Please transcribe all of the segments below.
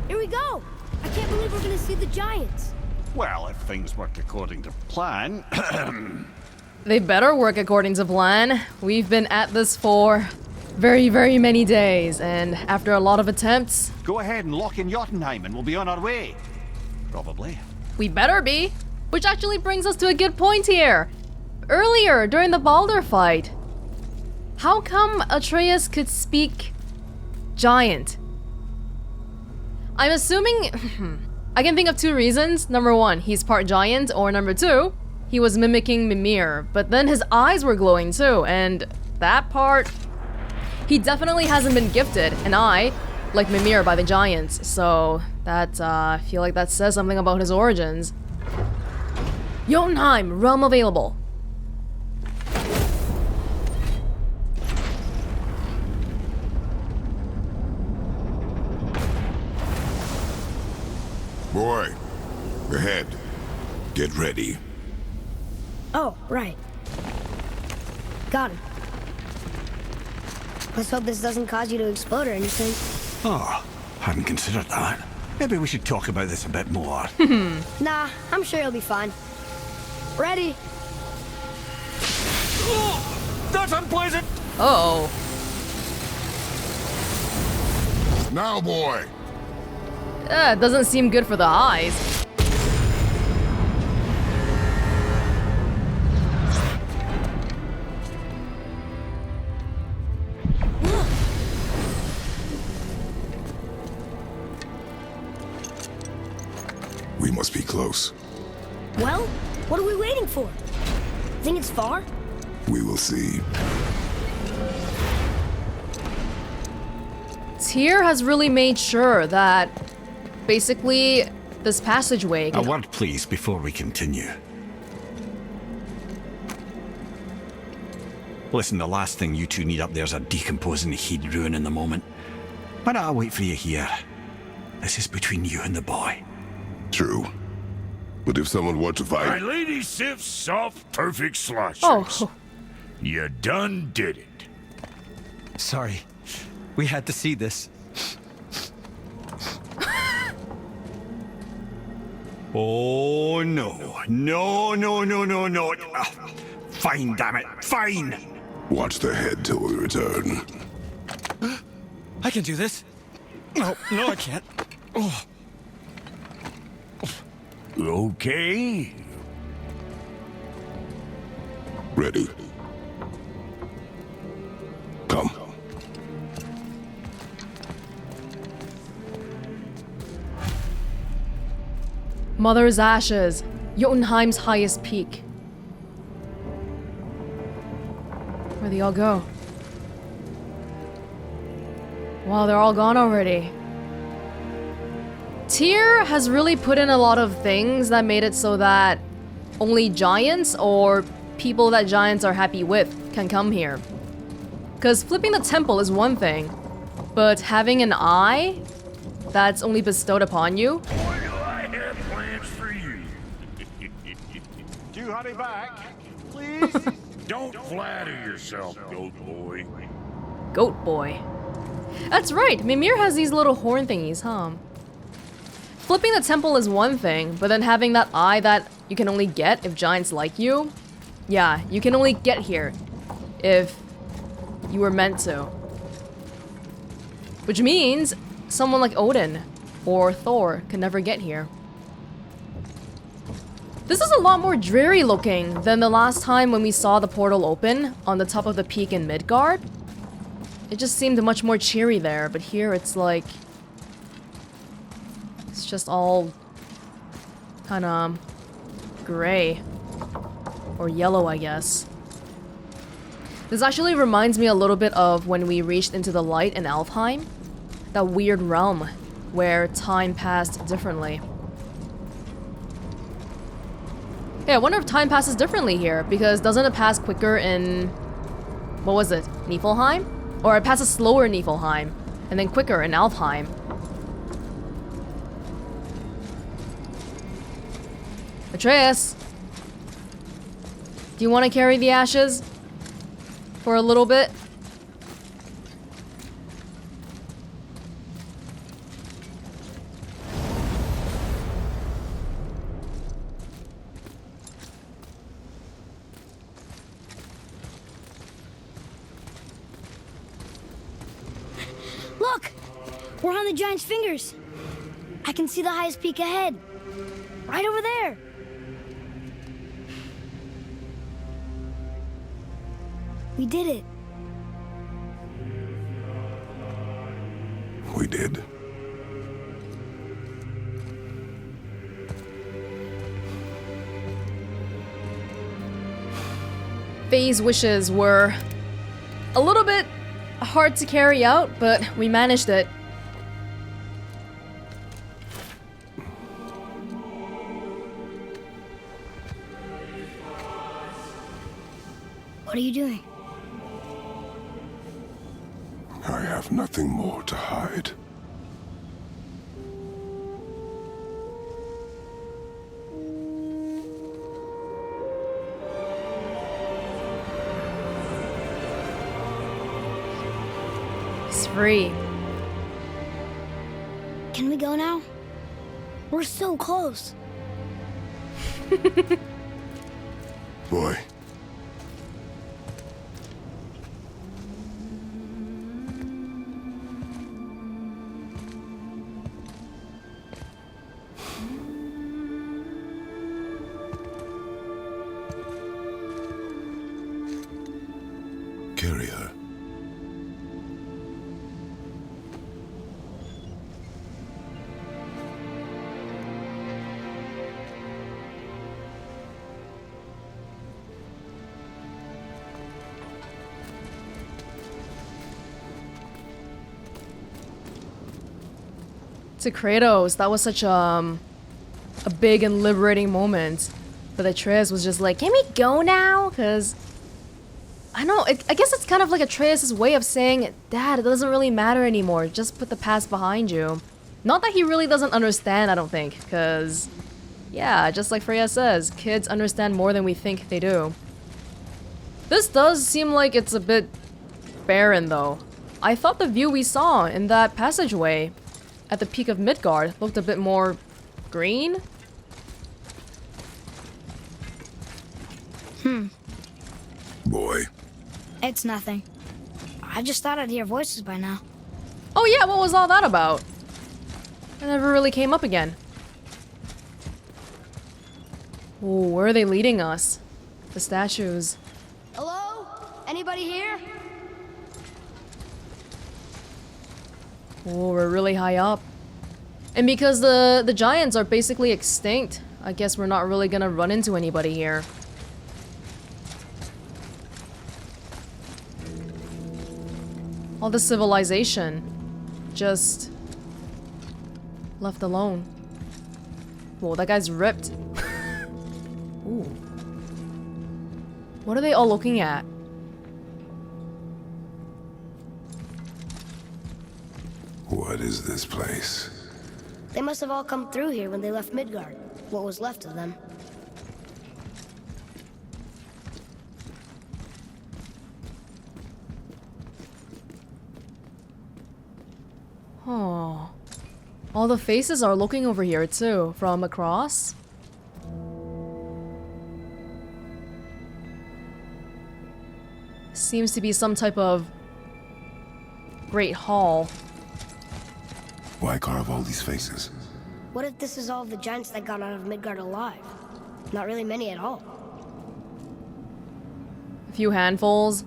Here we go! I can't believe we're gonna see the giants. Well, if things work according to plan... They better work according to plan. We've been at this for very, very many days, and after a lot of attempts... Go ahead and lock in Jotunheim and we'll be on our way. Probably. We better be! Which actually brings us to a good point here. Earlier, during the Baldur fight, how come Atreus could speak giant? I'm assuming... I can think of two reasons. Number one, he's part giant, or number two, he was mimicking Mimir, but then his eyes were glowing too, and that part... He definitely hasn't been gifted an eye, like Mimir by the giants, so that, I feel like that says something about his origins. Jotunheim, realm available. Boy, ahead. Get ready. Oh, right. Got him. Let's hope this doesn't cause you to explode or anything. Oh, hadn't considered that. Maybe we should talk about this a bit more. Nah, I'm sure you'll be fine. Ready? Oh, that's unpleasant! Uh-oh. Now, boy. It doesn't seem good for the eyes. We must be close. Well, what are we waiting for? Think it's far? We will see. Tyr has really made sure that basically this passageway A word, please, before we continue. Listen, the last thing you two need up there is a decomposing heat ruin in the moment. Why don't I wait for you here? This is between you and the boy. True. But if someone were to My fight... lady sips soft, perfect sloshers. Oh. You done did it. Sorry. We had to see this. Oh, no. No, no, no, no, no. Fine, damn it. Fine. Watch the head till we return. I can do this. No, I can't. Oh. Okay. Ready. Come. Mother's Ashes, Jotunheim's highest peak. Where'd they all go? Wow, they're all gone already. Tyr has really put in a lot of things that made it so that only giants or people that giants are happy with can come here. Because flipping the temple is one thing, but having an eye that's only bestowed upon you. Boy, do I have plans for you. Do hurry back, please. Don't flatter yourself, goat boy. Goat boy. That's right, Mimir has these little horn thingies, huh? Flipping the temple is one thing, but then having that eye that you can only get if giants like you? Yeah, you can only get here if you were meant to. Which means someone like Odin or Thor can never get here. This is a lot more dreary looking than the last time when we saw the portal open on the top of the peak in Midgard. It just seemed much more cheery there, but here it's like... It's just all kinda gray. Or yellow, I guess. This actually reminds me a little bit of when we reached into the light in Alfheim. That weird realm where time passed differently. Yeah, I wonder if time passes differently here, because doesn't it pass quicker in... What was it? Niflheim? Or it passes slower in Niflheim, and then quicker in Alfheim. Atreus! Do you want to carry the ashes? For a little bit? Look! We're on the giant's fingers. I can see the highest peak ahead. Right over there. We did it. We did. Faye's wishes were a little bit hard to carry out, but we managed it. What are you doing? I have nothing more to hide. It's free. Can we go now? We're so close. Boy. Carry her. To Kratos, that was such a big and liberating moment. But Atreus was just like, can we go now? Because, I know, I guess it's kind of like Atreus' way of saying, Dad, it doesn't really matter anymore. Just put the past behind you. Not that he really doesn't understand, I don't think. Because, yeah, just like Freya says, kids understand more than we think they do. This does seem like it's a bit barren, though. I thought the view we saw in that passageway at the peak of Midgard looked a bit more green. Boy. It's nothing. I just thought I'd hear voices by now. Oh yeah, what was all that about? It never really came up again. Ooh, where are they leading us? The statues. Hello? Anybody here? Oh, we're really high up. And because the giants are basically extinct, I guess we're not really gonna run into anybody here. All the civilization just left alone. Whoa, that guy's ripped. Ooh. What are they all looking at? What is this place? They must have all come through here when they left Midgard. What was left of them. Oh. All the faces are looking over here too, from across. Seems to be some type of great hall. Why carve all these faces? What if this is all the giants that got out of Midgard alive? Not really many at all. A few handfuls.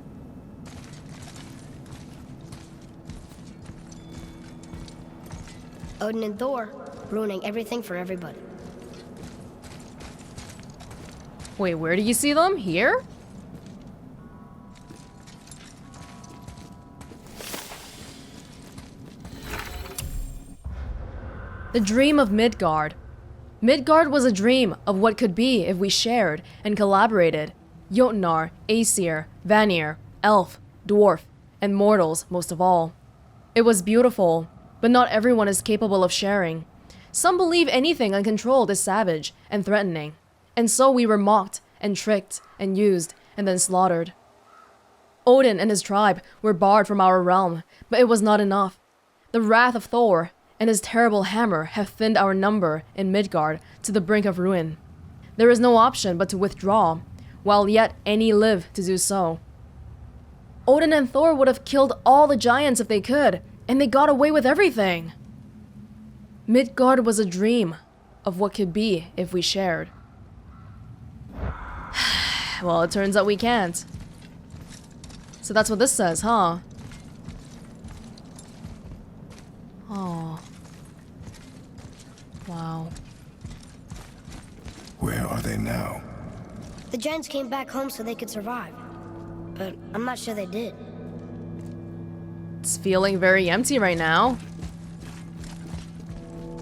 Odin and Thor, ruining everything for everybody. Wait, where do you see them? Here? The dream of Midgard. Midgard was a dream of what could be if we shared and collaborated. Jotnar, Aesir, Vanir, Elf, Dwarf, and mortals most of all. It was beautiful, but not everyone is capable of sharing. Some believe anything uncontrolled is savage and threatening. And so we were mocked and tricked and used and then slaughtered. Odin and his tribe were barred from our realm, but it was not enough. The wrath of Thor and his terrible hammer have thinned our number in Midgard to the brink of ruin. There is no option but to withdraw, while yet any live to do so. Odin and Thor would have killed all the giants if they could, And they got away with everything. Midgard was a dream of what could be if we shared. Well, it turns out we can't. So that's what this says, huh? Oh. Wow. Where are they now? The giants came back home so they could survive. But I'm not sure they did. It's feeling very empty right now.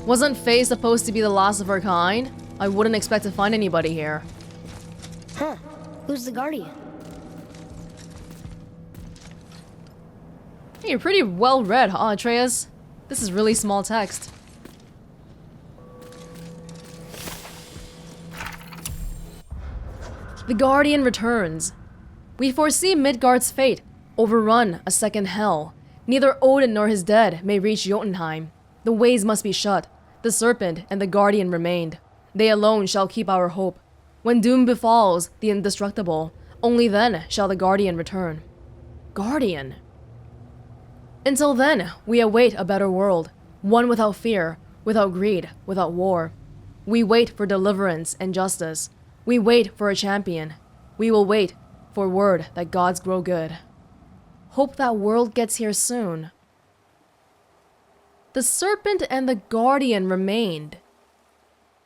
Wasn't Faye supposed to be the last of her kind? I wouldn't expect to find anybody here. Huh. Who's the guardian? Hey, you're pretty well read, huh, Atreus? This is really small text. The Guardian returns. We foresee Midgard's fate, overrun a second hell. Neither Odin nor his dead may reach Jotunheim. The ways must be shut. The serpent and the Guardian remained. They alone shall keep our hope. When doom befalls the indestructible, only then shall the Guardian return. Guardian? Until then, we await a better world. One without fear, without greed, without war. We wait for deliverance and justice. We wait for a champion. We will wait for word that gods grow good. Hope that world gets here soon. The serpent and the Guardian remained.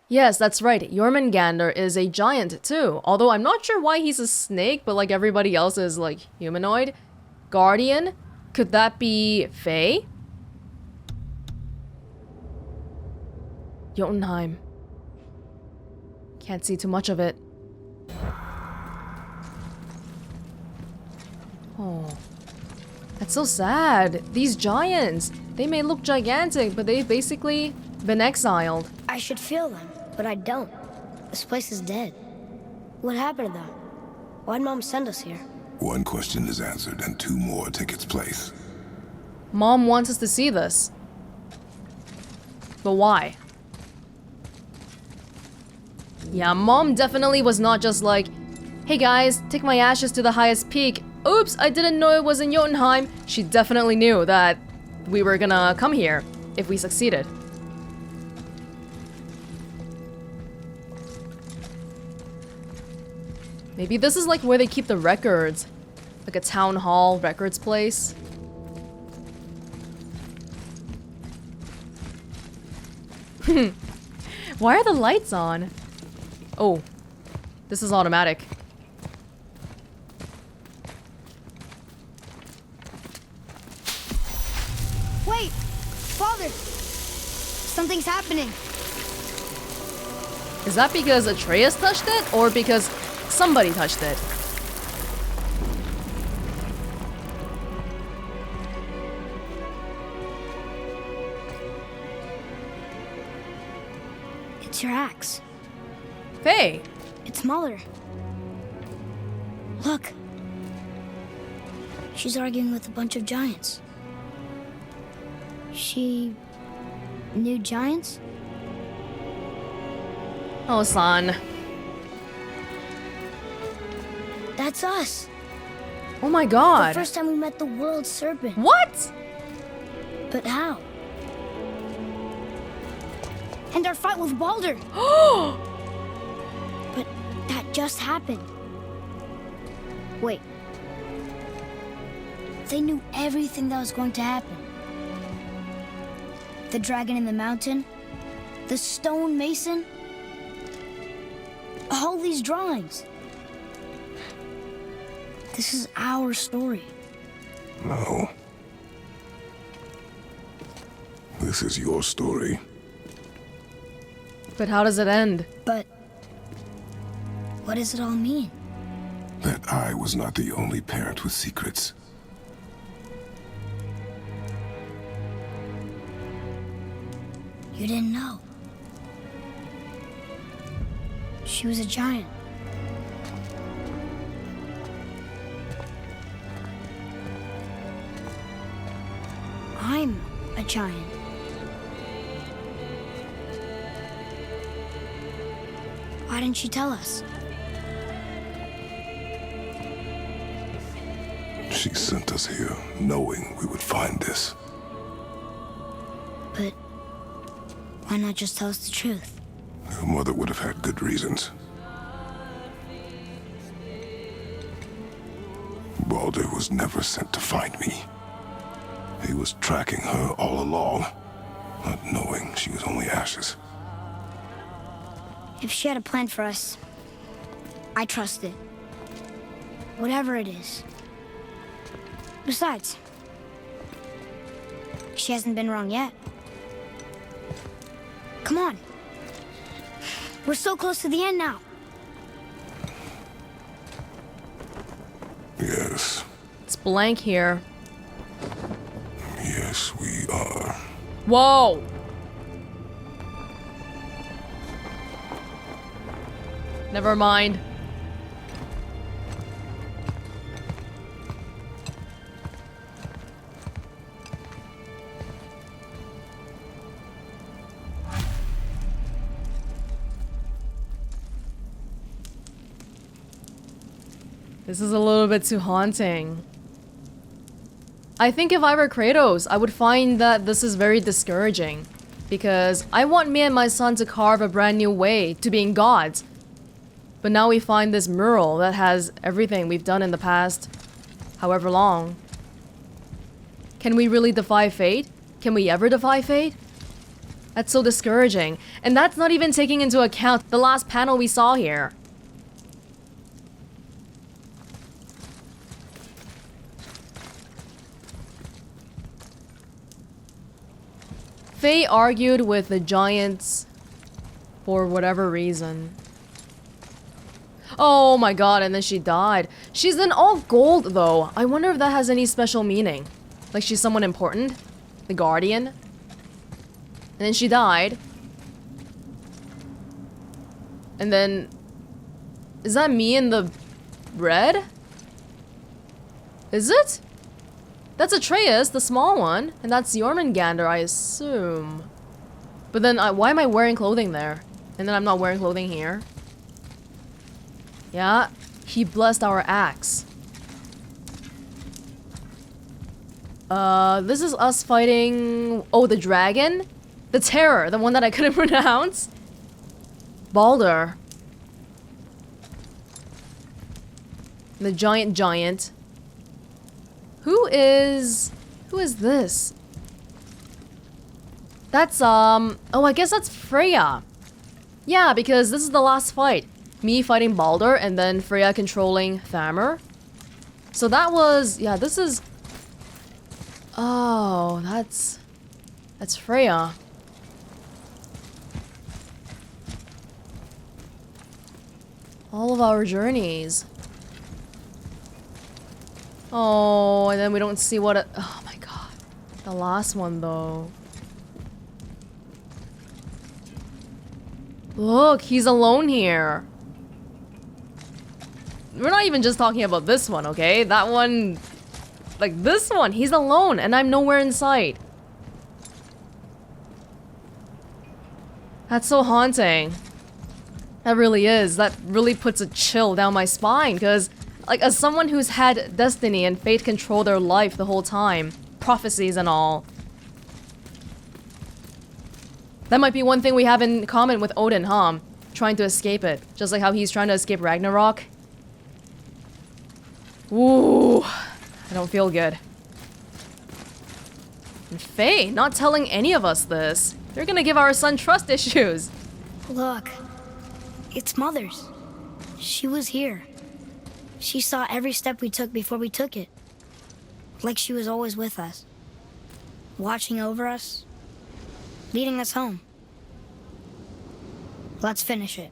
Yes, that's right. Jormungandr is a giant too. Although I'm not sure why he's a snake, but like everybody else is like humanoid. Guardian? Could that be Faye? Jotunheim. Can't see too much of it. Oh. That's so sad. These giants, they may look gigantic, but they've basically been exiled. I should feel them, but I don't. This place is dead. What happened to them? Why'd Mom send us here? One question is answered and two more take its place. Mom wants us to see this. But why? Yeah, Mom definitely was not just like, hey guys, take my ashes to the highest peak. Oops, I didn't know it was in Jotunheim. She definitely knew that we were gonna come here if we succeeded. Maybe this is like where they keep the records. Like a town hall records place. Why are the lights on? Oh, this is automatic. Wait! Father! Something's happening. Is that because Atreus touched it, or because somebody touched it? It's your axe. Faye! It's smaller. Look. She's arguing with a bunch of giants. She knew giants? Oh, son. That's us. Oh my The god. first time we met the world serpent. What? But how? And our fight with Baldur. But that just happened. Wait. They knew everything that was going to happen. The dragon in the mountain, the stone mason, all these drawings. This is our story. No. This is your story. But how does it end? But what does it all mean? That I was not the only parent with secrets. You didn't know. She was a giant. I'm a giant. Why didn't she tell us? She sent us here knowing we would find this. But why not just tell us the truth? Your mother would have had good reasons. Baldur was never sent to find me. He was tracking her all along, not knowing she was only ashes. If she had a plan for us, I trust it. Whatever it is. Besides, she hasn't been wrong yet. Come on. We're so close to the end now. Yes. It's blank here. Yes, we are. Whoa! Never mind. This is a little bit too haunting. I think if I were Kratos, I would find that this is very discouraging. Because I want me and my son to carve a brand new way to being gods. But now we find this mural that has everything we've done in the past, however long. Can we really defy fate? Can we ever defy fate? That's so discouraging. And that's not even taking into account the last panel we saw here. Faye argued with the giants for whatever reason. Oh my god, and then she died. She's in all gold though. I wonder if that has any special meaning. Like she's someone important? The Guardian? And then she died. And then... Is that me in the red? Is it? That's Atreus, the small one. And that's Jormungandr, I assume. But then, why am I wearing clothing there? And then I'm not wearing clothing here? Yeah, he blessed our axe. This is us fighting... Oh, the dragon? The terror, the one that I couldn't pronounce? Baldur. The giant. Who is this? That's, oh, I guess that's Freya. Yeah, because this is the last fight. Me fighting Baldur, and then Freya controlling Thamur. So that was, yeah, this is... Oh, that's Freya. All of our journeys. Oh, and then we don't see what oh my god. The last one, though. Look, he's alone here. We're not even just talking about this one, okay? That one... Like, this one, he's alone, and I'm nowhere in sight. That's so haunting. That really is. That really puts a chill down my spine, because... Like, as someone who's had destiny and fate control their life the whole time, prophecies and all. That might be one thing we have in common with Odin, huh? Trying to escape it. Just like how he's trying to escape Ragnarok. Ooh, I don't feel good. And Faye, not telling any of us this. They're gonna give our son trust issues. Look, it's Mother's. She was here. She saw every step we took before we took it. Like she was always with us. Watching over us. Leading us home. Let's finish it.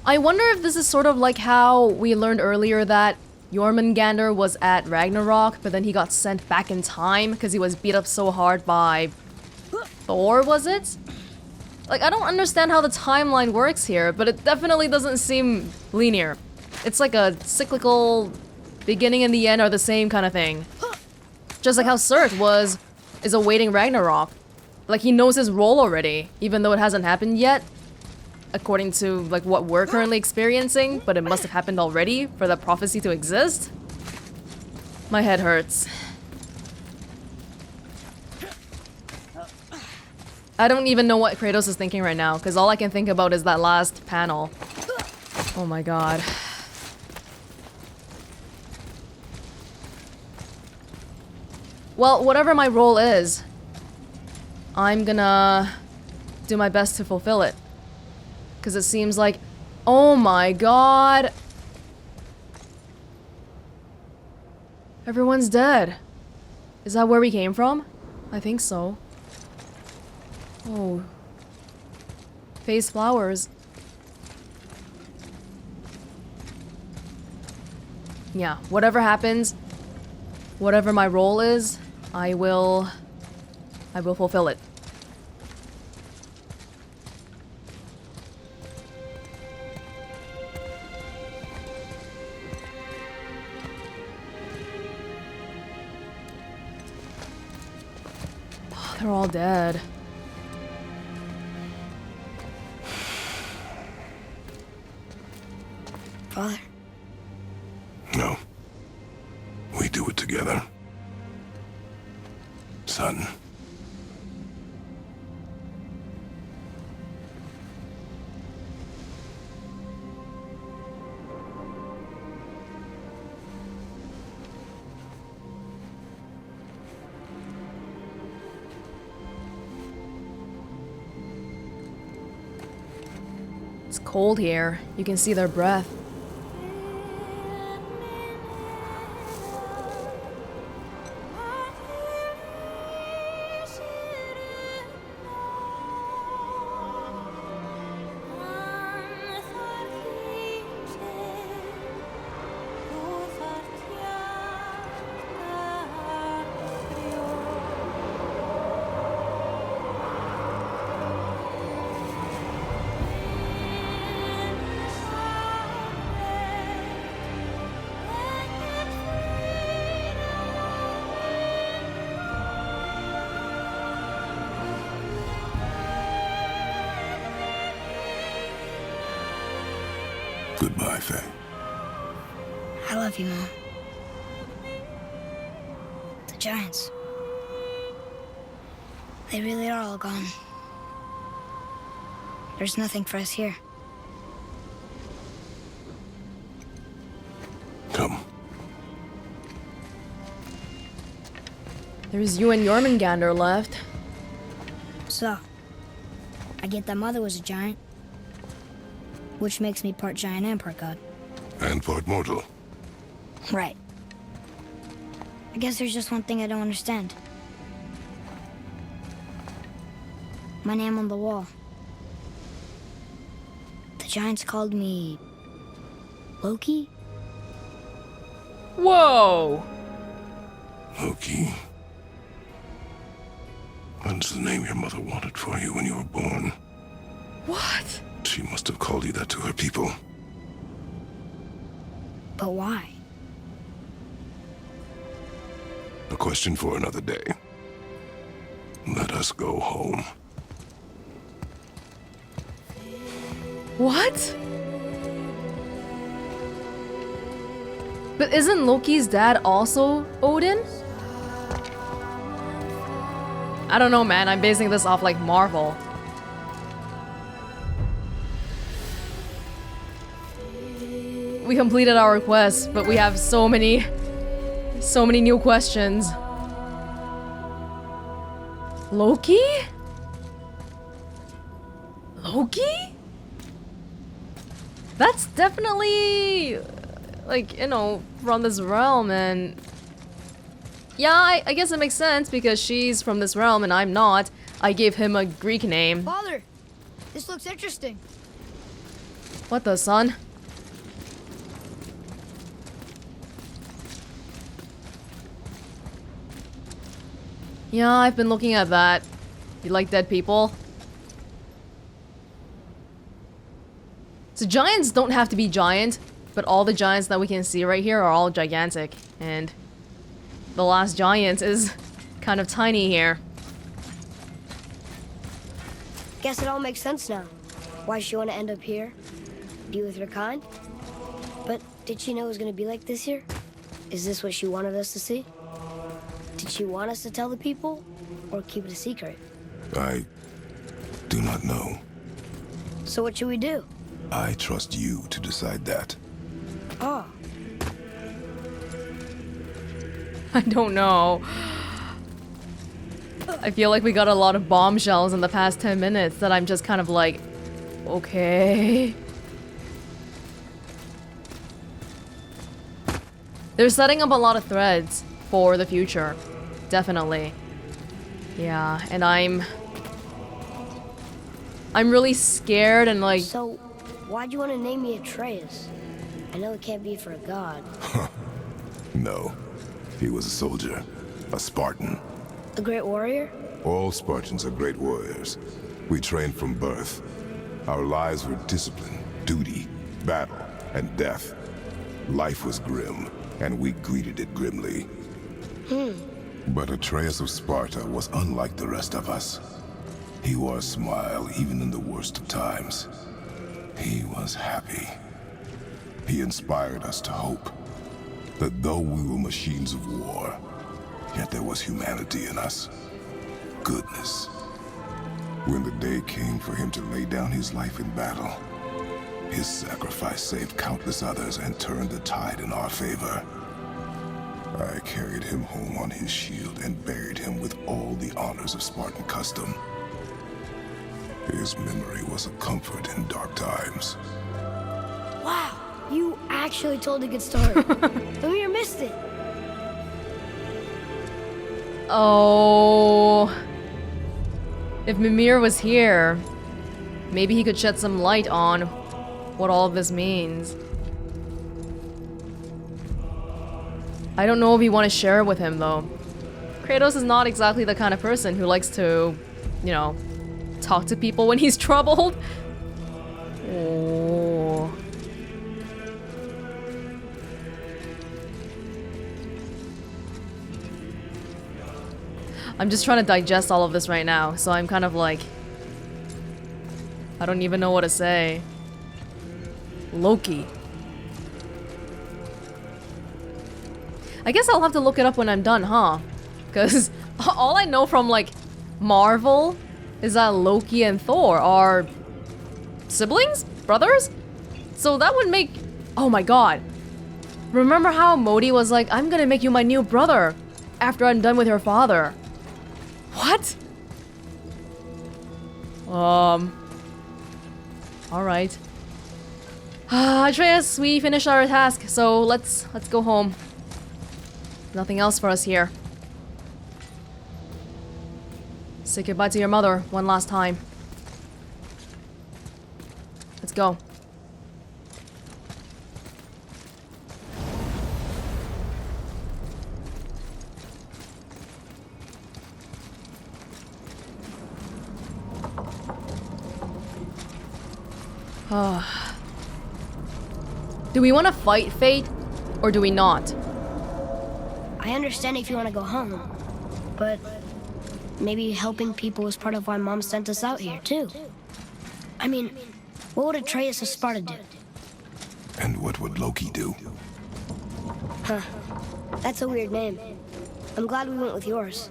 I wonder if this is sort of like how we learned earlier that Jormungandr was at Ragnarok, but then he got sent back in time because he was beat up so hard by... Thor, was it? Like, I don't understand how the timeline works here, but it definitely doesn't seem linear. It's like a cyclical beginning and the end are the same kind of thing. Just like how Surt is awaiting Ragnarok. Like, he knows his role already, even though it hasn't happened yet. according to like what we're currently experiencing, but it must have happened already for the prophecy to exist. My head hurts. I don't even know what Kratos is thinking right now, because all I can think about is that last panel. Oh my god. Well, whatever my role is, I'm gonna do my best to fulfill it. Because it seems like... Oh my god! Everyone's dead. Is that where we came from? I think so. Oh. Phase flowers. Yeah, whatever happens, whatever my role is, I will fulfill it. Oh, they're all dead. Father? No. We do it together. Son. It's cold here. You can see their breath. Goodbye, Faye. I love you, Mom. The giants. They really are all gone. There's nothing for us here. Come. There's you and Jormungandr left. So, I get that Mother was a giant, which makes me part giant and part god. And part mortal. Right. I guess there's just one thing I don't understand. My name on the wall. The giants called me... Loki? Whoa! Loki. That's the name your mother wanted for you when you were born. What? She must have called you that to her people. But why? A question for another day. Let us go home. What? But isn't Loki's dad also Odin? I don't know, man. I'm basing this off like Marvel. We completed our quest, but we have so many new questions. Loki? Loki? That's definitely, like, you know, from this realm, and... Yeah, I guess it makes sense, because she's from this realm and I'm not. I gave him a Greek name. Father, this looks interesting. What the, son? Yeah, I've been looking at that. You like dead people? So giants don't have to be giant, but all the giants that we can see right here are all gigantic. And the last giant is kind of tiny here. Guess it all makes sense now. Why she want to end up here? Be with her kind? But did she know it was going to be like this here? Is this what she wanted us to see? Did she want us to tell the people? Or keep it a secret? I do not know. So what should we do? I trust you to decide that. Oh, I don't know. I feel like we got a lot of bombshells in the past 10 minutes that I'm just kind of like, okay. They're setting up a lot of threads for the future. Definitely. Yeah, and I'm really scared and like... so why'd you want to name me Atreus? I know it can't be for a god. No. He was a soldier. A Spartan. A great warrior? All Spartans are great warriors. We trained from birth. Our lives were discipline, duty, battle, and death. Life was grim, and we greeted it grimly. But Atreus of Sparta was unlike the rest of us. He wore a smile even in the worst of times. He was happy. He inspired us to hope that though we were machines of war, yet there was humanity in us. Goodness. When the day came for him to lay down his life in battle, his sacrifice saved countless others and turned the tide in our favor. I carried him home on his shield and buried him with all the honors of Spartan custom. His memory was a comfort in dark times. Wow, you actually told a good story. Mimir missed it. Oh... If Mimir was here, maybe he could shed some light on what all of this means. I don't know if we want to share it with him, though. Kratos is not exactly the kind of person who likes to, you know, talk to people when he's troubled. Oh. I'm just trying to digest all of this right now, so I'm kind of like... I don't even know what to say. Loki. I guess I'll have to look it up when I'm done, huh? Because all I know from, like, Marvel is that Loki and Thor are... siblings? Brothers? So that would make... Oh my god. Remember how Modi was like, I'm gonna make you my new brother after I'm done with your father. What? Alright. Atreus, we finished our task, so let's go home. Nothing else for us here. Say goodbye to your mother one last time. Let's go. Do we want to fight fate, or do we not? I understand if you want to go home, but maybe helping people was part of why Mom sent us out here, too. I mean, what would Atreus of Sparta do? And what would Loki do? Huh. That's a weird name. I'm glad we went with yours.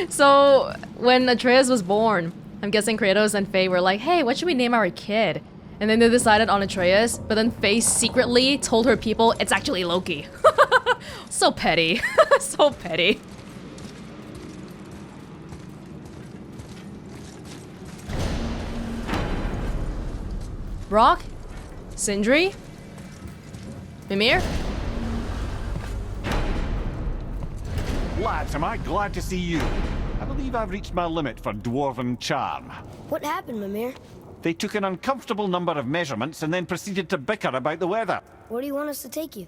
So, when Atreus was born, I'm guessing Kratos and Faye were like, hey, what should we name our kid? And then they decided on Atreus, but then Faye secretly told her people it's actually Loki. So petty. So petty. Brock? Sindri? Mimir? Lads, am I glad to see you. I believe I've reached my limit for dwarven charm. What happened, Mimir? They took an uncomfortable number of measurements and then proceeded to bicker about the weather. Where do you want us to take you?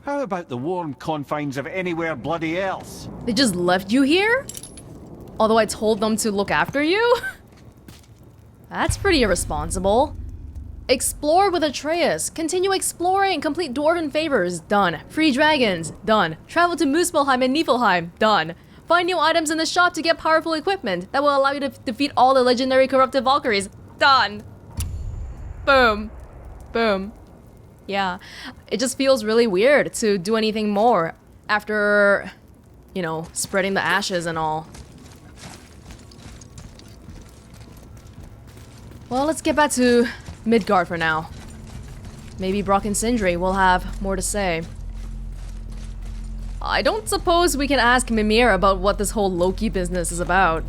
How about the warm confines of anywhere bloody else? They just left you here? Although I told them to look after you? That's pretty irresponsible. Explore with Atreus. Continue exploring. Complete dwarven favors. Done. Free dragons. Done. Travel to Muspelheim and Niflheim. Done. Find new items in the shop to get powerful equipment that will allow you to defeat all the legendary corrupted Valkyries. Done. Boom. Boom. Yeah. It just feels really weird to do anything more after, you know, spreading the ashes and all. Well, let's get back to Midgard for now. Maybe Brock and Sindri will have more to say. I don't suppose we can ask Mimir about what this whole Loki business is about.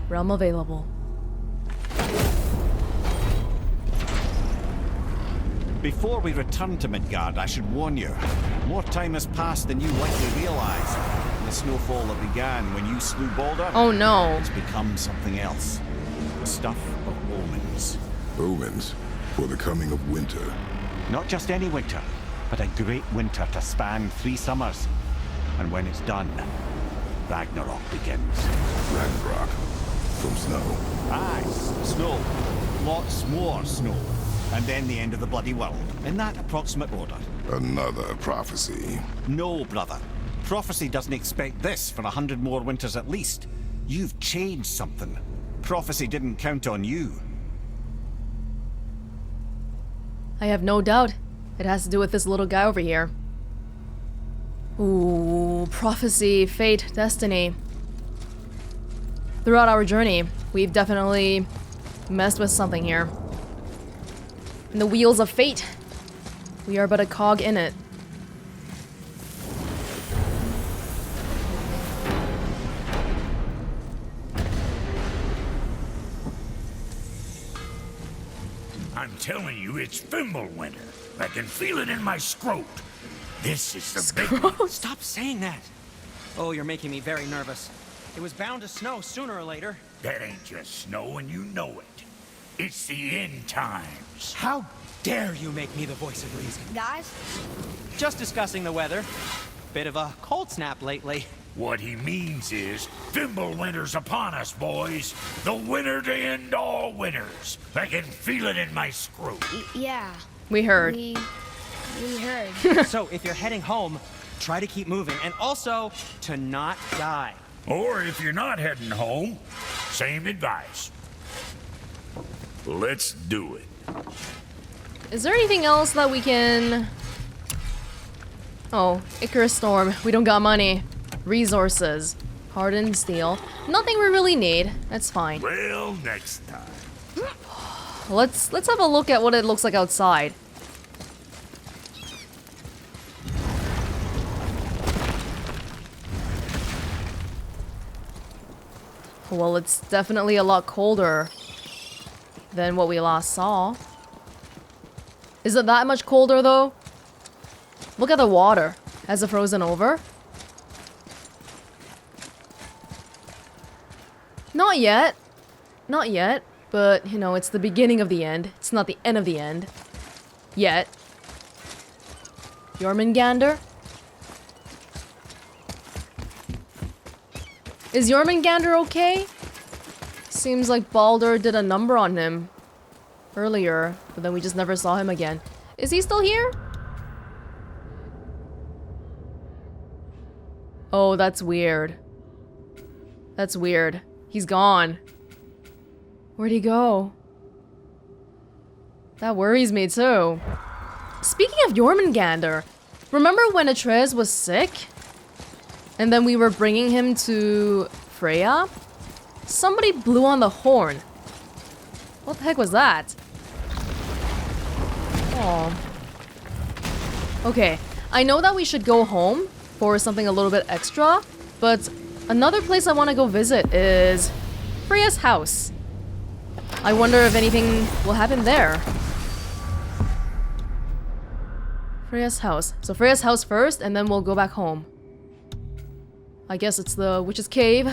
Realm available. Before we return to Midgard, I should warn you. More time has passed than you likely realize. The snowfall that began when you slew Balder... Oh no. ...has become something else. Stuff of omens. Omens for the coming of winter. Not just any winter, but a great winter to span 3 summers. And when it's done, Ragnarok begins. Ragnarok from snow. Aye, snow. Lots more snow. And then the end of the bloody world. In that approximate order. Another prophecy. No, brother. Prophecy doesn't expect this for 100 more winters at least. You've changed something. Prophecy didn't count on you. I have no doubt it has to do with this little guy over here. Ooh, prophecy, fate, destiny. Throughout our journey, we've definitely messed with something here. In the wheels of fate, we are but a cog in it. I'm telling you, it's Fimbulwinter. I can feel it in my scrot. This is the big one. Stop saying that. Oh, you're making me very nervous. It was bound to snow sooner or later. That ain't just snow, and you know it. It's the end times. How dare you make me the voice of reason? Guys, Just discussing the weather. Bit of a cold snap lately. What he means is, Fimbulwinter's upon us, boys. The winter to end all winters. I can feel it in my scrot. yeah. We heard. We heard. So if you're heading home, try to keep moving. And also, to not die. Or if you're not heading home, same advice. Let's do it. Is there anything else that we can... Oh, Icarus Storm. We don't got money. Resources. Hardened steel. Nothing we really need. That's fine. Well, next time. Let's have a look at what it looks like outside. Well, it's definitely a lot colder than what we last saw. Is it that much colder though? Look at the water. Has it frozen over? Not yet. Not yet. But, you know, it's the beginning of the end. It's not the end of the end. Yet. Jormungandr? Is Jormungandr okay? Seems like Baldur did a number on him earlier, but then we just never saw him again. Is he still here? Oh, that's weird. That's weird. He's gone. Where'd he go? That worries me too. Speaking of Jormungandr, remember when Atreus was sick? And then we were bringing him to Freya? Somebody blew on the horn. What the heck was that? Oh. Okay, I know that we should go home for something a little bit extra, but another place I want to go visit is Freya's house. I wonder if anything will happen there. Freya's house. So Freya's house first, and then we'll go back home. I guess it's the witch's cave.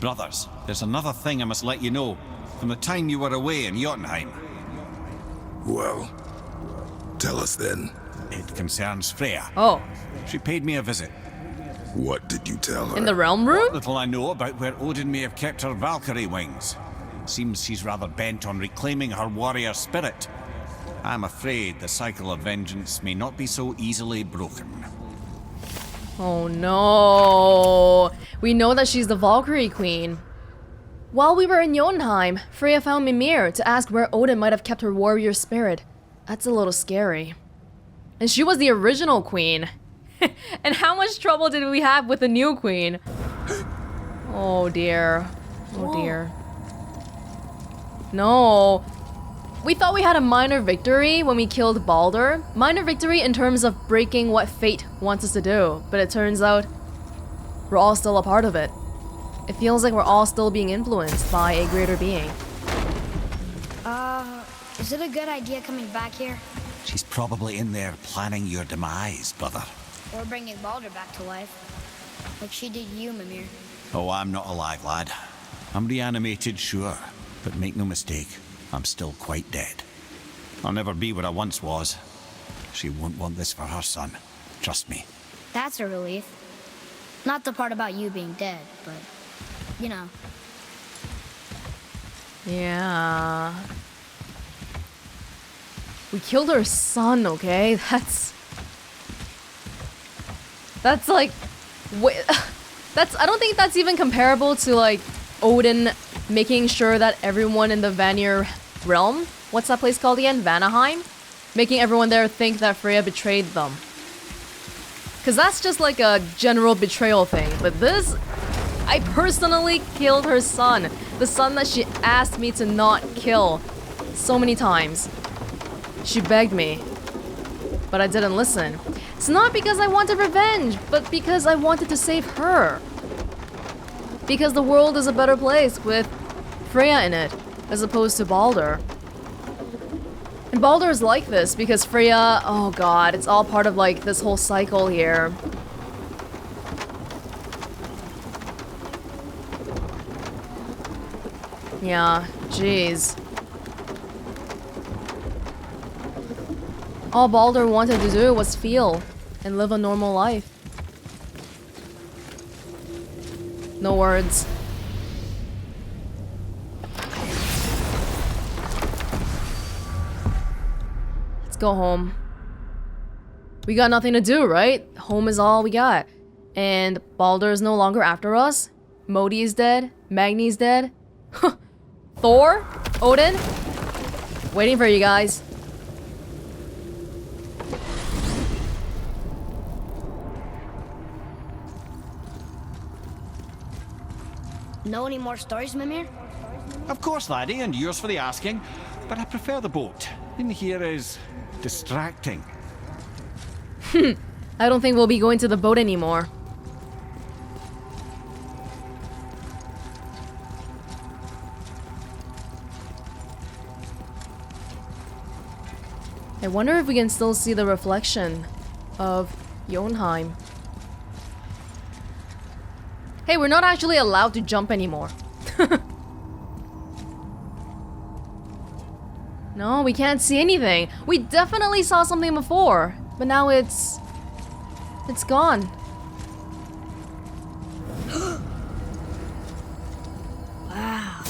Brothers, there's another thing I must let you know. From the time you were away in Jotunheim. Well, tell us then. It concerns Freya. Oh. She paid me a visit. What did you tell her? In the realm room? Little I know about where Odin may have kept her Valkyrie wings. Seems she's rather bent on reclaiming her warrior spirit. I'm afraid the cycle of vengeance may not be so easily broken. Oh no. We know that she's the Valkyrie Queen. While we were in Jotunheim, Freya found Mimir to ask where Odin might have kept her warrior spirit. That's a little scary. And she was the original queen. And how much trouble did we have with the new queen? Oh dear. Oh dear. No. We thought we had a minor victory when we killed Baldur. Minor victory in terms of breaking what fate wants us to do. But it turns out we're all still a part of it. It feels like we're all still being influenced by a greater being. Is it a good idea coming back here? She's probably in there planning your demise, brother. Or bringing Baldur back to life? Like she did you, Mimir. Oh, I'm not alive, lad. I'm reanimated, sure. But make no mistake, I'm still quite dead. I'll never be what I once was. She won't want this for her son. Trust me. That's a relief. Not the part about you being dead, but, you know. Yeah. We killed her son, okay? That's like, wait, I don't think that's even comparable to like Odin making sure that everyone in the Vanir realm, what's that place called again? Vanaheim? Making everyone there think that Freya betrayed them. Cause that's just like a general betrayal thing, but this, I personally killed her son. The son that she asked me to not kill so many times. She begged me, but I didn't listen. It's not because I wanted revenge, but because I wanted to save her. Because the world is a better place with Freya in it, as opposed to Baldur. And Baldur is like this because Freya, oh god, it's all part of like this whole cycle here. Yeah, jeez. All Baldur wanted to do was feel and live a normal life. No words. Let's go home. We got nothing to do, right? Home is all we got. And Baldur is no longer after us. Modi is dead. Magni's dead. Thor? Odin? Waiting for you guys. Know any more stories, Mimir? Of course, laddie, and yours for the asking. But I prefer the boat. In here is distracting. I don't think we'll be going to the boat anymore. I wonder if we can still see the reflection of Jotunheim. Hey, we're not actually allowed to jump anymore. No, we can't see anything. We definitely saw something before, but now it's gone. Wow.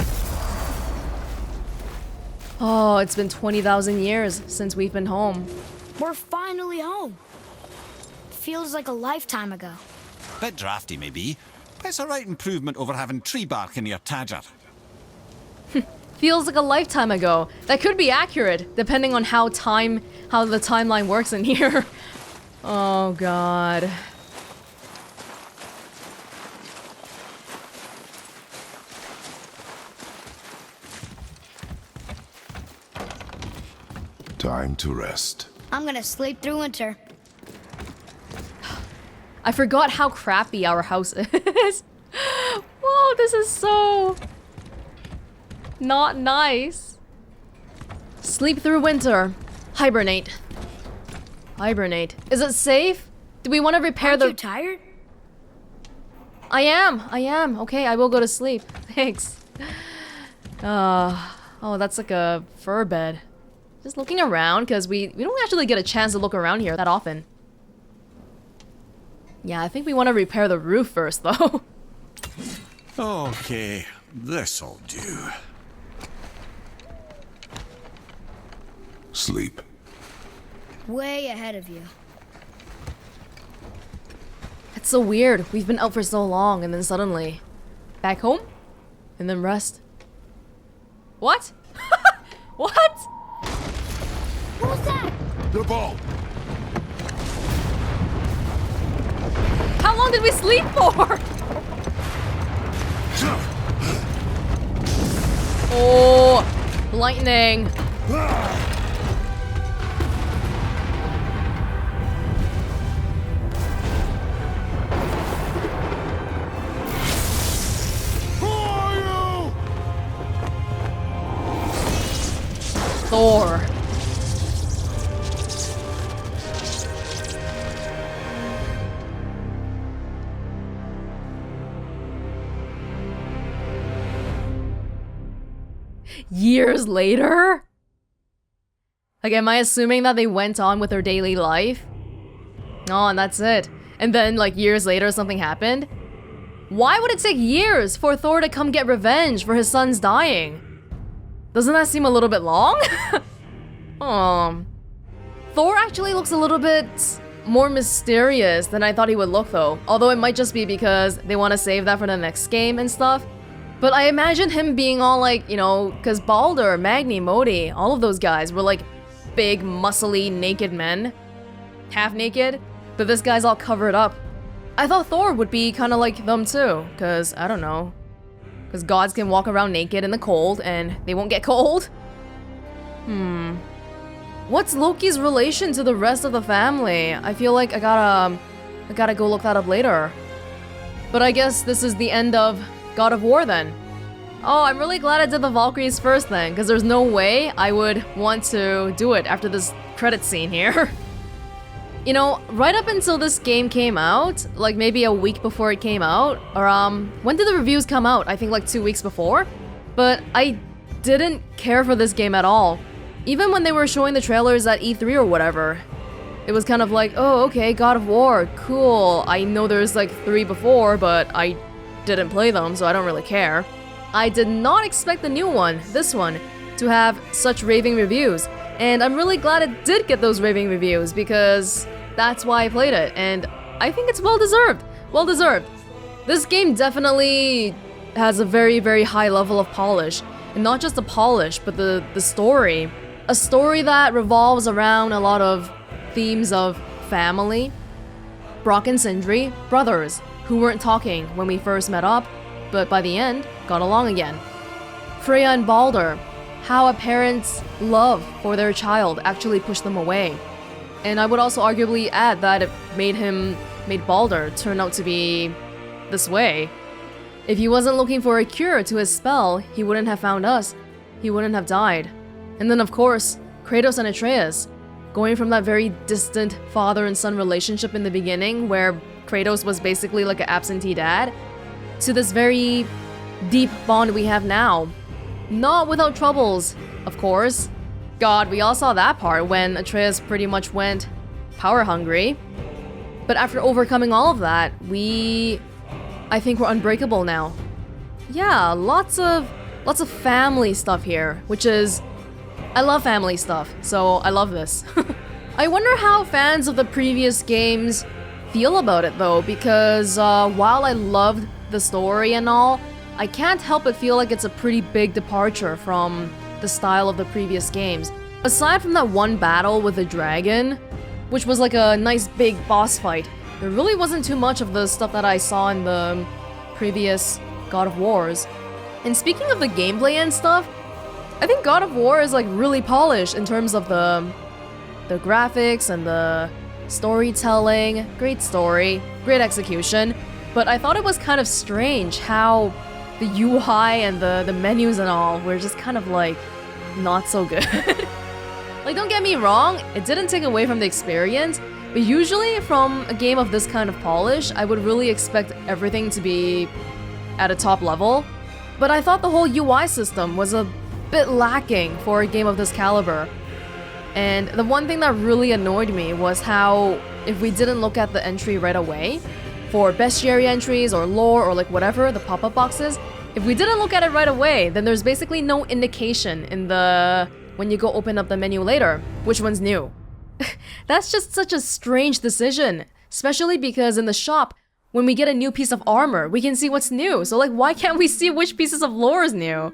Oh, it's been 20,000 years since we've been home. We're finally home. Feels like a lifetime ago. Bit drafty, maybe. But it's a right improvement over having tree bark in your tadger. Feels like a lifetime ago. That could be accurate, depending on how the timeline works in here. Oh god. Time to rest. I'm gonna sleep through winter. I forgot how crappy our house is. Whoa, this is so not nice. Sleep through winter. Hibernate. Hibernate. Is it safe? Do we want to repair Aren't the... you tired? I am. Okay, I will go to sleep. Thanks. Oh, that's like a fur bed. Just looking around, because we don't actually get a chance to look around here that often. Yeah, I think we want to repair the roof first, though. Okay, this'll do. Sleep. Way ahead of you. It's so weird. We've been out for so long, and then suddenly... back home? And then rest. What? What? What was that? The ball! How long did we sleep for? Oh, lightning. Who are you? Thor. Years later? Like, am I assuming that they went on with their daily life? Oh, and that's it. And then, like, years later, something happened? Why would it take years for Thor to come get revenge for his son's dying? Doesn't that seem a little bit long? Thor actually looks a little bit more mysterious than I thought he would look, though. Although it might just be because they want to save that for the next game and stuff. But I imagine him being all like, you know, because Baldur, Magni, Modi, all of those guys were like big, muscly, naked men. Half naked. But this guy's all covered up. I thought Thor would be kind of like them too. Because, I don't know. Because gods can walk around naked in the cold and they won't get cold. What's Loki's relation to the rest of the family? I feel like I gotta go look that up later. But I guess this is the end of God of War then. Oh, I'm really glad I did the Valkyries first then, because there's no way I would want to do it after this credit scene here. You know, right up until this game came out, like maybe a week before it came out, or when did the reviews come out? I think like 2 weeks before? But I didn't care for this game at all. Even when they were showing the trailers at E3 or whatever. It was kind of like, oh, okay, God of War, cool. I know there's like 3 before, but I didn't play them, so I don't really care. I did not expect the new one, this one, to have such raving reviews. And I'm really glad it did get those raving reviews, because that's why I played it, and I think it's well deserved. Well deserved. This game definitely has a very, very high level of polish. And not just the polish, but the story. A story that revolves around a lot of themes of family. Brock and Sindri, brothers, who weren't talking when we first met up, but by the end, got along again. Freya and Baldur, how a parent's love for their child actually pushed them away. And I would also arguably add that it made Baldur turn out to be this way. If he wasn't looking for a cure to his spell, he wouldn't have found us. He wouldn't have died. And then of course, Kratos and Atreus, going from that very distant father and son relationship in the beginning, where Kratos was basically like an absentee dad, to this very deep bond we have now. Not without troubles, of course. God, we all saw that part when Atreus pretty much went power hungry. But after overcoming all of that, I think we're unbreakable now. Yeah, lots of family stuff here, which is... I love family stuff, so I love this. I wonder how fans of the previous games feel about it though, because while I loved the story and all, I can't help but feel like it's a pretty big departure from the style of the previous games. Aside from that one battle with the dragon, which was like a nice big boss fight, there really wasn't too much of the stuff that I saw in the previous God of Wars. And speaking of the gameplay and stuff, I think God of War is like really polished in terms of the graphics and the storytelling. Great story, great execution. But I thought it was kind of strange how the UI and the menus and all were just kind of like not so good. Like, don't get me wrong, it didn't take away from the experience, but usually from a game of this kind of polish, I would really expect everything to be at a top level. But I thought the whole UI system was a bit lacking for a game of this caliber. And the one thing that really annoyed me was how if we didn't look at the entry right away, for bestiary entries or lore or like whatever, the pop-up boxes, if we didn't look at it right away, then there's basically no indication in the when you go open up the menu later, which one's new. That's just such a strange decision, especially because in the shop, when we get a new piece of armor, we can see what's new. So like, why can't we see which pieces of lore is new?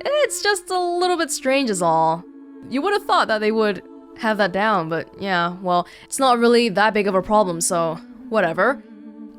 It's just a little bit strange is all. You would have thought that they would have that down, but yeah, well, it's not really that big of a problem, so whatever.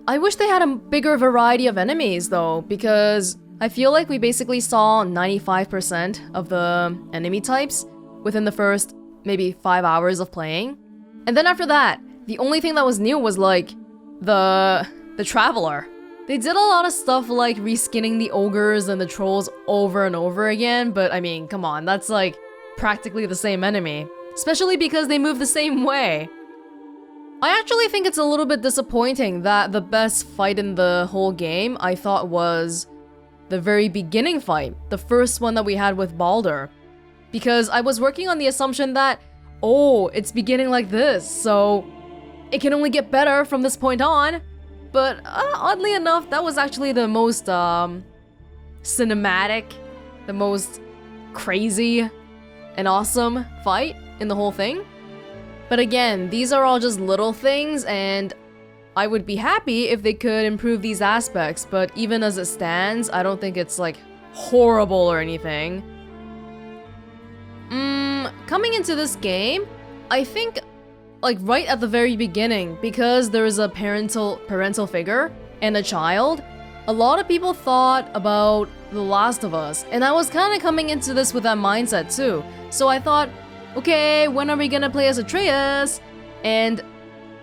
I wish they had a bigger variety of enemies though, because I feel like we basically saw 95% of the enemy types within the first maybe 5 hours of playing. And then after that, the only thing that was new was like the Traveler. They did a lot of stuff like reskinning the ogres and the trolls over and over again, but I mean, come on, that's like practically the same enemy. Especially because they move the same way. I actually think it's a little bit disappointing that the best fight in the whole game I thought was the very beginning fight, the first one that we had with Baldur. Because I was working on the assumption that, oh, it's beginning like this, so it can only get better from this point on. But oddly enough, that was actually the most cinematic, the most crazy and awesome fight in the whole thing. But again, these are all just little things, and I would be happy if they could improve these aspects, but even as it stands, I don't think it's like horrible or anything. Coming into this game, I think like right at the very beginning, because there is a parental figure and a child, a lot of people thought about The Last of Us, and I was kind of coming into this with that mindset too. So I thought, okay, when are we gonna play as Atreus? And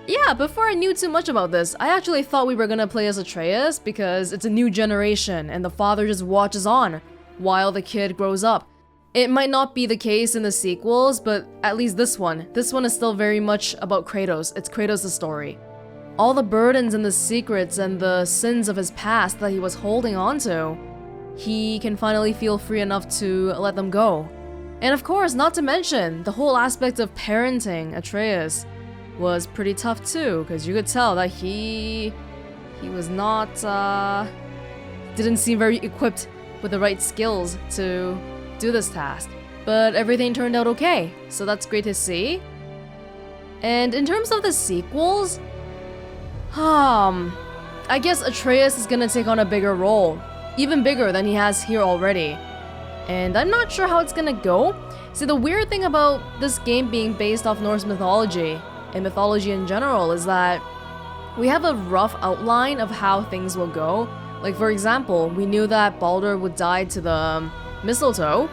yeah, before I knew too much about this, I actually thought we were gonna play as Atreus because it's a new generation and the father just watches on while the kid grows up. It might not be the case in the sequels, but at least this one is still very much about Kratos. It's Kratos' story. All the burdens and the secrets and the sins of his past that he was holding on to, he can finally feel free enough to let them go. And of course, not to mention, the whole aspect of parenting Atreus was pretty tough too, because you could tell that he was not, didn't seem very equipped with the right skills to do this task. But everything turned out okay, so that's great to see. And in terms of the sequels, I guess Atreus is gonna take on a bigger role, even bigger than he has here already. And I'm not sure how it's gonna go. See, the weird thing about this game being based off Norse mythology, and mythology in general, is that we have a rough outline of how things will go. Like for example, we knew that Baldur would die to the mistletoe.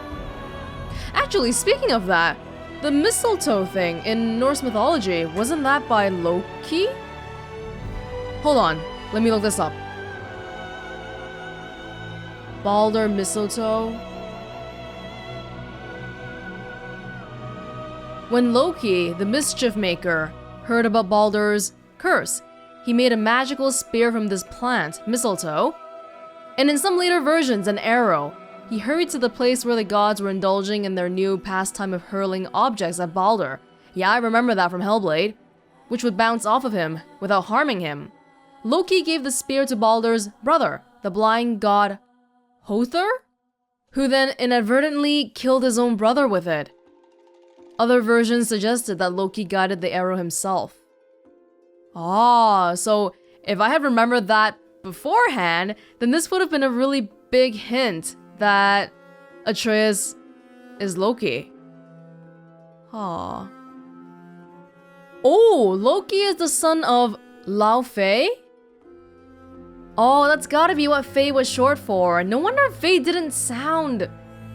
Actually, speaking of that, the mistletoe thing in Norse mythology, wasn't that by Loki? Hold on, let me look this up. Baldur mistletoe. When Loki, the mischief maker, heard about Baldur's curse, he made a magical spear from this plant, mistletoe, and in some later versions, an arrow. He hurried to the place where the gods were indulging in their new pastime of hurling objects at Baldur. Yeah, I remember that from Hellblade, which would bounce off of him without harming him. Loki gave the spear to Baldur's brother, the blind god Hother, who then inadvertently killed his own brother with it. Other versions suggested that Loki guided the arrow himself. So if I had remembered that beforehand, then this would have been a really big hint that Atreus is Loki. Oh, Loki is the son of Laufey? Oh, that's gotta be what Faye was short for. No wonder Faye didn't sound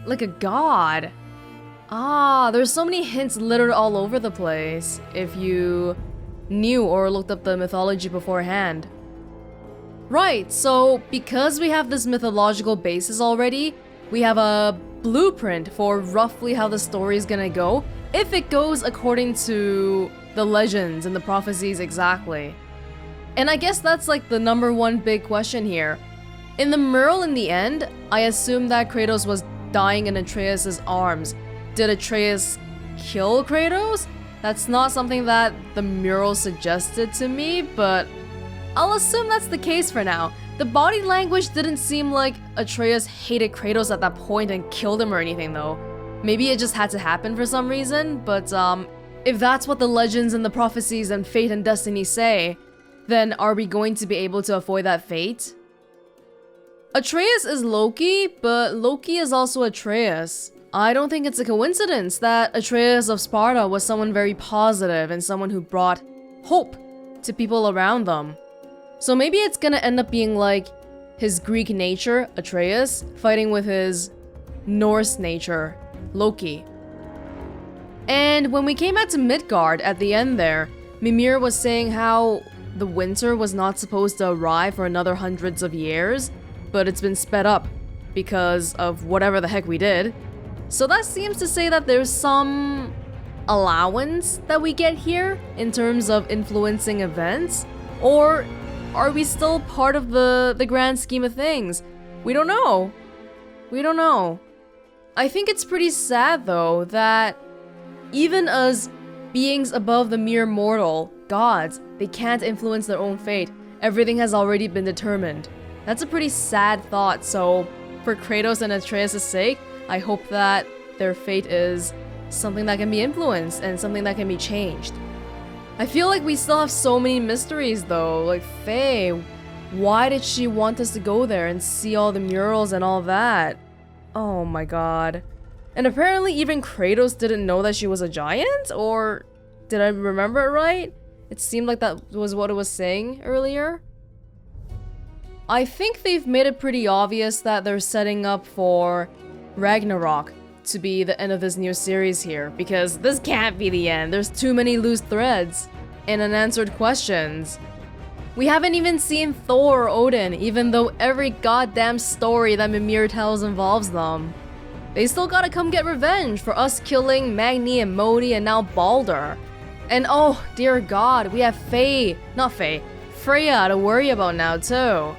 like a god. There's so many hints littered all over the place if you knew or looked up the mythology beforehand. Right, so because we have this mythological basis already, we have a blueprint for roughly how the story is gonna go, if it goes according to the legends and the prophecies exactly. And I guess that's like the number one big question here. In the Merle in the end, I assume that Kratos was dying in Atreus' arms. Did Atreus kill Kratos? That's not something that the mural suggested to me, but I'll assume that's the case for now. The body language didn't seem like Atreus hated Kratos at that point and killed him or anything though. Maybe it just had to happen for some reason, but if that's what the legends and the prophecies and fate and destiny say, then are we going to be able to avoid that fate? Atreus is Loki, but Loki is also Atreus. I don't think it's a coincidence that Atreus of Sparta was someone very positive and someone who brought hope to people around them. So maybe it's gonna end up being like his Greek nature, Atreus, fighting with his Norse nature, Loki. And when we came out to Midgard at the end there, Mimir was saying how the winter was not supposed to arrive for another hundreds of years, but it's been sped up because of whatever the heck we did. So that seems to say that there's some allowance that we get here in terms of influencing events, or are we still part of the grand scheme of things? We don't know. We don't know. I think it's pretty sad though that even as beings above the mere mortal, gods, they can't influence their own fate. Everything has already been determined. That's a pretty sad thought, so for Kratos and Atreus' sake, I hope that their fate is something that can be influenced and something that can be changed. I feel like we still have so many mysteries though, like Faye, why did she want us to go there and see all the murals and all that? Oh my god. And apparently even Kratos didn't know that she was a giant? Or did I remember it right? It seemed like that was what it was saying earlier. I think they've made it pretty obvious that they're setting up for Ragnarok to be the end of this new series here, because this can't be the end. There's too many loose threads and unanswered questions. We haven't even seen Thor or Odin, even though every goddamn story that Mimir tells involves them. They still gotta come get revenge for us killing Magni and Modi and now Baldur. And oh, dear god, we have Freya to worry about now too.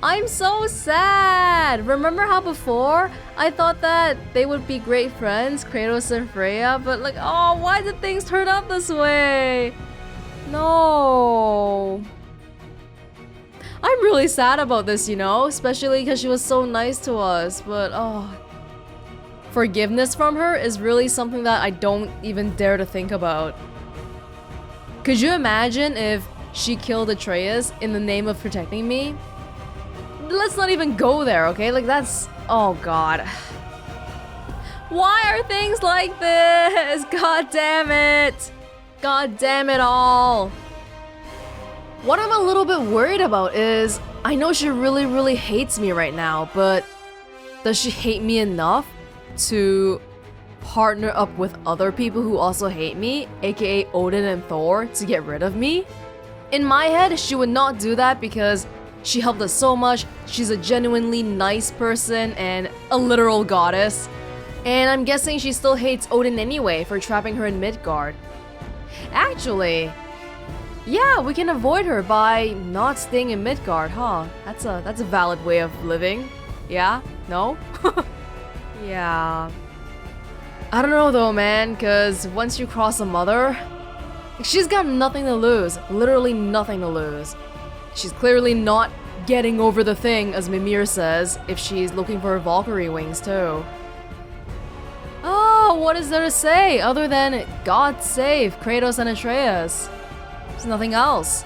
I'm so sad! Remember how before I thought that they would be great friends, Kratos and Freya, but like, oh, why did things turn out this way? No. I'm really sad about this, you know, especially because she was so nice to us, but oh. Forgiveness from her is really something that I don't even dare to think about. Could you imagine if she killed Atreus in the name of protecting me? Let's not even go there, okay? Like that's... oh god. Why are things like this? God damn it. God damn it all. What I'm a little bit worried about is, I know she really hates me right now, but does she hate me enough to partner up with other people who also hate me, aka Odin and Thor, to get rid of me? In my head, she would not do that because she helped us so much, she's a genuinely nice person and a literal goddess. And I'm guessing she still hates Odin anyway for trapping her in Midgard. Actually, yeah, we can avoid her by not staying in Midgard, huh? That's a valid way of living. Yeah? No? Yeah. I don't know though, man, cause once you cross a mother, she's got nothing to lose. Literally nothing to lose. She's clearly not getting over the thing, as Mimir says, if she's looking for her Valkyrie wings too. Oh, what is there to say other than God save Kratos and Atreus? There's nothing else.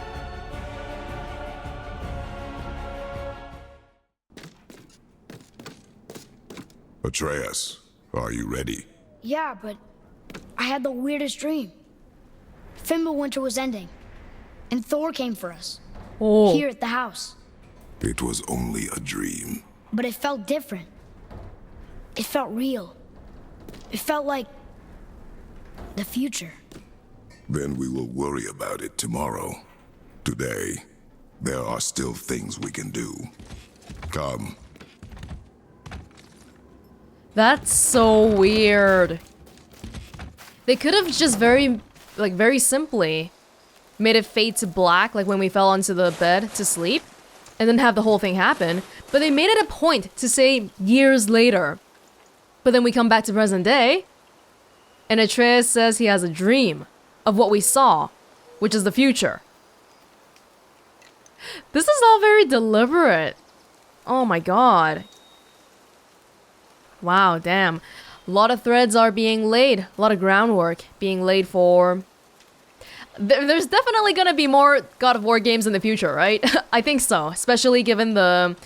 Atreus, are you ready? Yeah, but I had the weirdest dream. Fimbulwinter was ending, and Thor came for us. Oh. Here at the house. It was only a dream. But it felt different. It felt real. It felt like the future. Then we will worry about it tomorrow. Today, there are still things we can do. Come. That's so weird. They could have just very simply made it fade to black, like when we fell onto the bed to sleep, and then have the whole thing happen. But they made it a point to say years later. But then we come back to present day, And Atreus says he has a dream of what we saw, which is the future. This is all very deliberate. Oh my god. Wow, damn. A lot of threads are being laid. A lot of groundwork being laid for... There's definitely gonna be more God of War games in the future, right? I think so, especially given the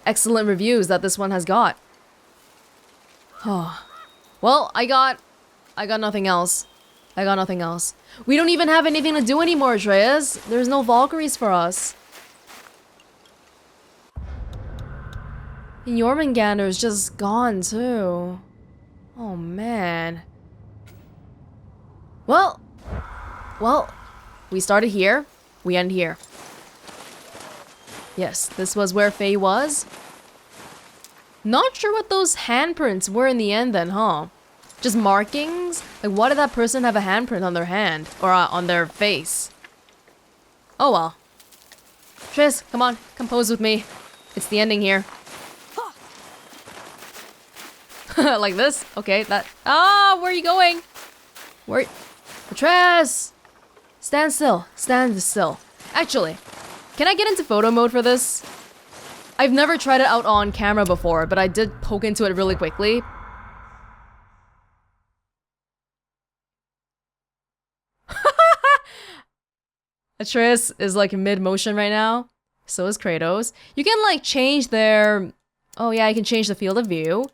excellent reviews that this one has got. Oh. Well, I got nothing else. I got nothing else. We don't even have anything to do anymore, Atreus. There's no Valkyries for us. And Jormungandr's just gone too. Oh man. Well, we started here, we end here. Yes, this was where Faye was. Not sure what those handprints were in the end then, huh? Just markings? Like, why did that person have a handprint on their hand? Or on their face? Oh well. Tris, come on, come pose with me. It's the ending here. Like this? Okay, that... Ah, where are you going? Where... Tris! Stand still. Stand still. Actually, can I get into photo mode for this? I've never tried it out on camera before, but I did poke into it really quickly. Atreus is like mid-motion right now. So is Kratos. You can like change their... Oh yeah, you can change the field of view.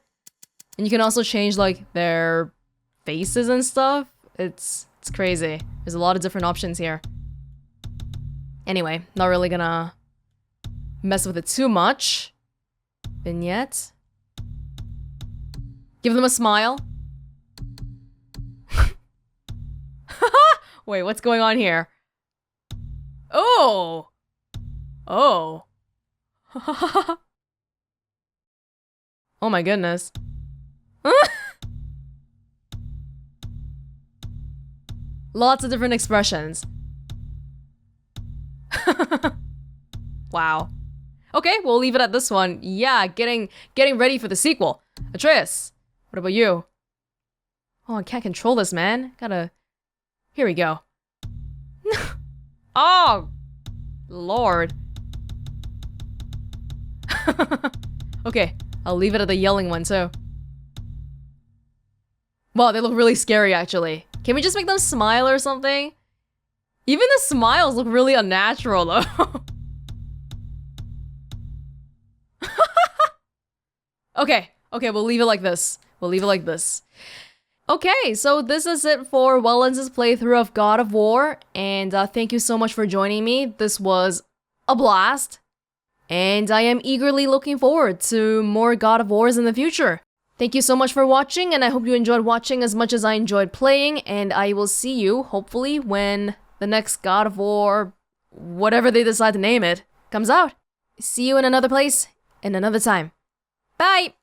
And you can also change like their faces and stuff. It's crazy. There's a lot of different options here. Anyway, not really gonna mess with it too much. Vignette. Give them a smile. Wait, what's going on here? Oh! Oh. Oh my goodness. Lots of different expressions. Wow. Okay, we'll leave it at this one. Yeah, getting ready for the sequel. Atreus, what about you? Oh, I can't control this, man. Gotta... Here we go. Oh! Lord. Okay, I'll leave it at the yelling one, too. Wow, they look really scary, actually. Can we just make them smile or something? Even the smiles look really unnatural, though. Okay, we'll leave it like this. We'll leave it like this. Okay, so this is it for Welonz's playthrough of God of War, and thank you so much for joining me. This was a blast, and I am eagerly looking forward to more God of Wars in the future. Thank you so much for watching, and I hope you enjoyed watching as much as I enjoyed playing, and I will see you, hopefully, when the next God of War, whatever they decide to name it, comes out. See you in another place, in another time. Bye!